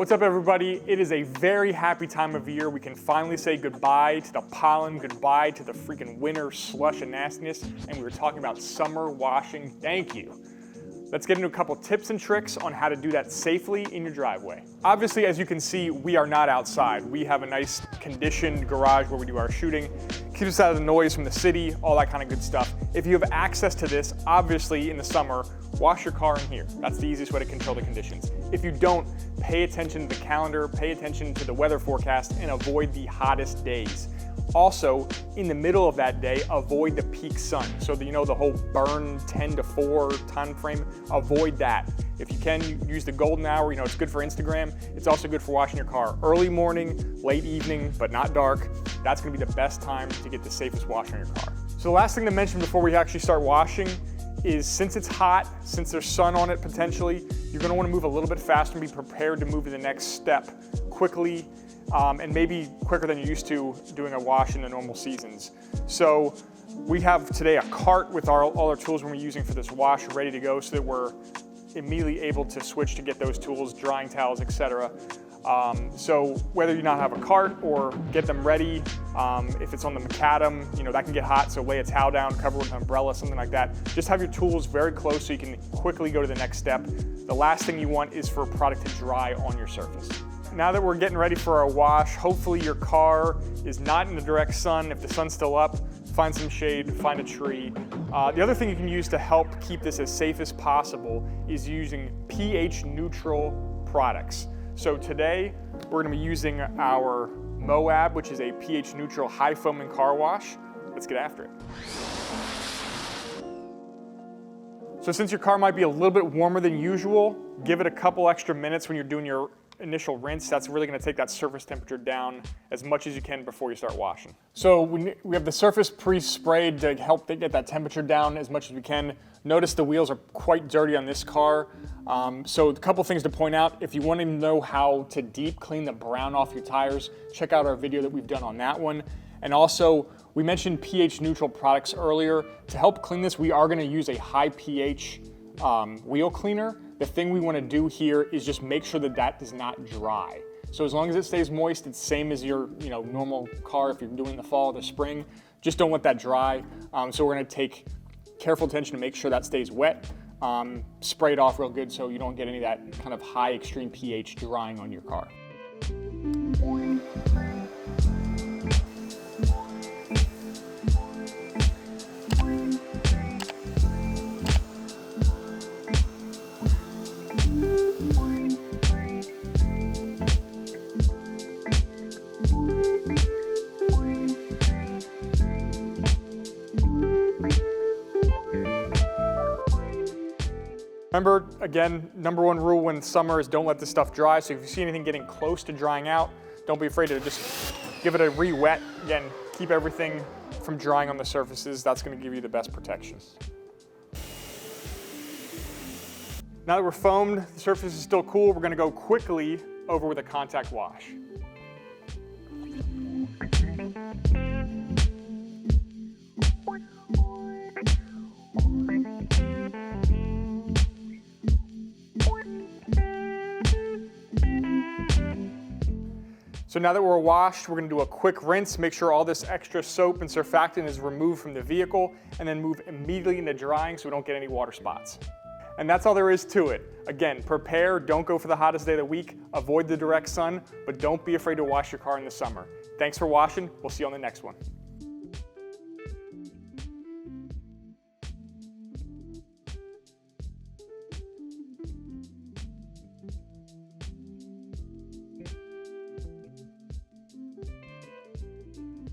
What's up, everybody? It is a very happy time of year. We can finally say goodbye to the pollen, goodbye to the freaking winter slush and nastiness, and we were talking about summer washing. Thank you. Let's get into a couple tips and tricks on how to do that safely in your driveway. Obviously, as you can see, we are not outside. We have a nice conditioned garage where we do our shooting. Keeps us out of the noise from the city, all that kind of good stuff. If you have access to this, obviously in the summer, wash your car in here. That's the easiest way to control the conditions. If you don't, pay attention to the calendar, pay attention to the weather forecast, and avoid the hottest days. Also, in the middle of that day, avoid the peak sun. So the whole burn 10 to 4 time frame, avoid that. If you can, use the golden hour. It's good for Instagram. It's also good for washing your car early morning, late evening, but not dark. That's gonna be the best time to get the safest wash on your car. So the last thing to mention before we actually start washing is, since it's hot, since there's sun on it potentially, you're gonna wanna move a little bit faster and be prepared to move to the next step quickly, and maybe quicker than you're used to doing a wash in the normal seasons. So we have today a cart with all our tools we're using for this wash ready to go, so that we're immediately able to switch to get those tools, drying towels, etc. So whether you not have a cart or get them ready, if it's on the macadam, that can get hot, so lay a towel down, cover with an umbrella, something like that. Just have your tools very close so you can quickly go to the next step. The last thing you want is for a product to dry on your surface. Now that we're getting ready for our wash, hopefully your car is not in the direct sun. If the sun's still up, find some shade, find a tree. The other thing you can use to help keep this as safe as possible is using pH neutral products. So today, we're gonna be using our Moab, which is a pH neutral high foaming car wash. Let's get after it. So since your car might be a little bit warmer than usual, give it a couple extra minutes when you're doing your initial rinse. That's really gonna take that surface temperature down as much as you can before you start washing. So we have the surface pre-sprayed to help get that temperature down as much as we can. Notice the wheels are quite dirty on this car. So a couple things to point out. If you want to know how to deep clean the brown off your tires, check out our video that we've done on that one. And also, we mentioned pH neutral products earlier. To help clean this, we are gonna use a high pH wheel cleaner. The thing we want to do here is just make sure that that does not dry. So as long as it stays moist, it's same as your normal car if you're doing the fall or the spring. Just don't let that dry. So we're going to take careful attention to make sure that stays wet. Spray it off real good so you don't get any of that kind of high extreme pH drying on your car. Remember, again, number one rule when summer is don't let this stuff dry. So if you see anything getting close to drying out, don't be afraid to just give it a re-wet. Again, keep everything from drying on the surfaces. That's gonna give you the best protection. Now that we're foamed, the surface is still cool, we're gonna go quickly over with a contact wash. So now that we're washed, we're gonna do a quick rinse, make sure all this extra soap and surfactant is removed from the vehicle, and then move immediately into drying so we don't get any water spots. And that's all there is to it. Again, prepare, don't go for the hottest day of the week, avoid the direct sun, but don't be afraid to wash your car in the summer. Thanks for washing, we'll see you on the next one.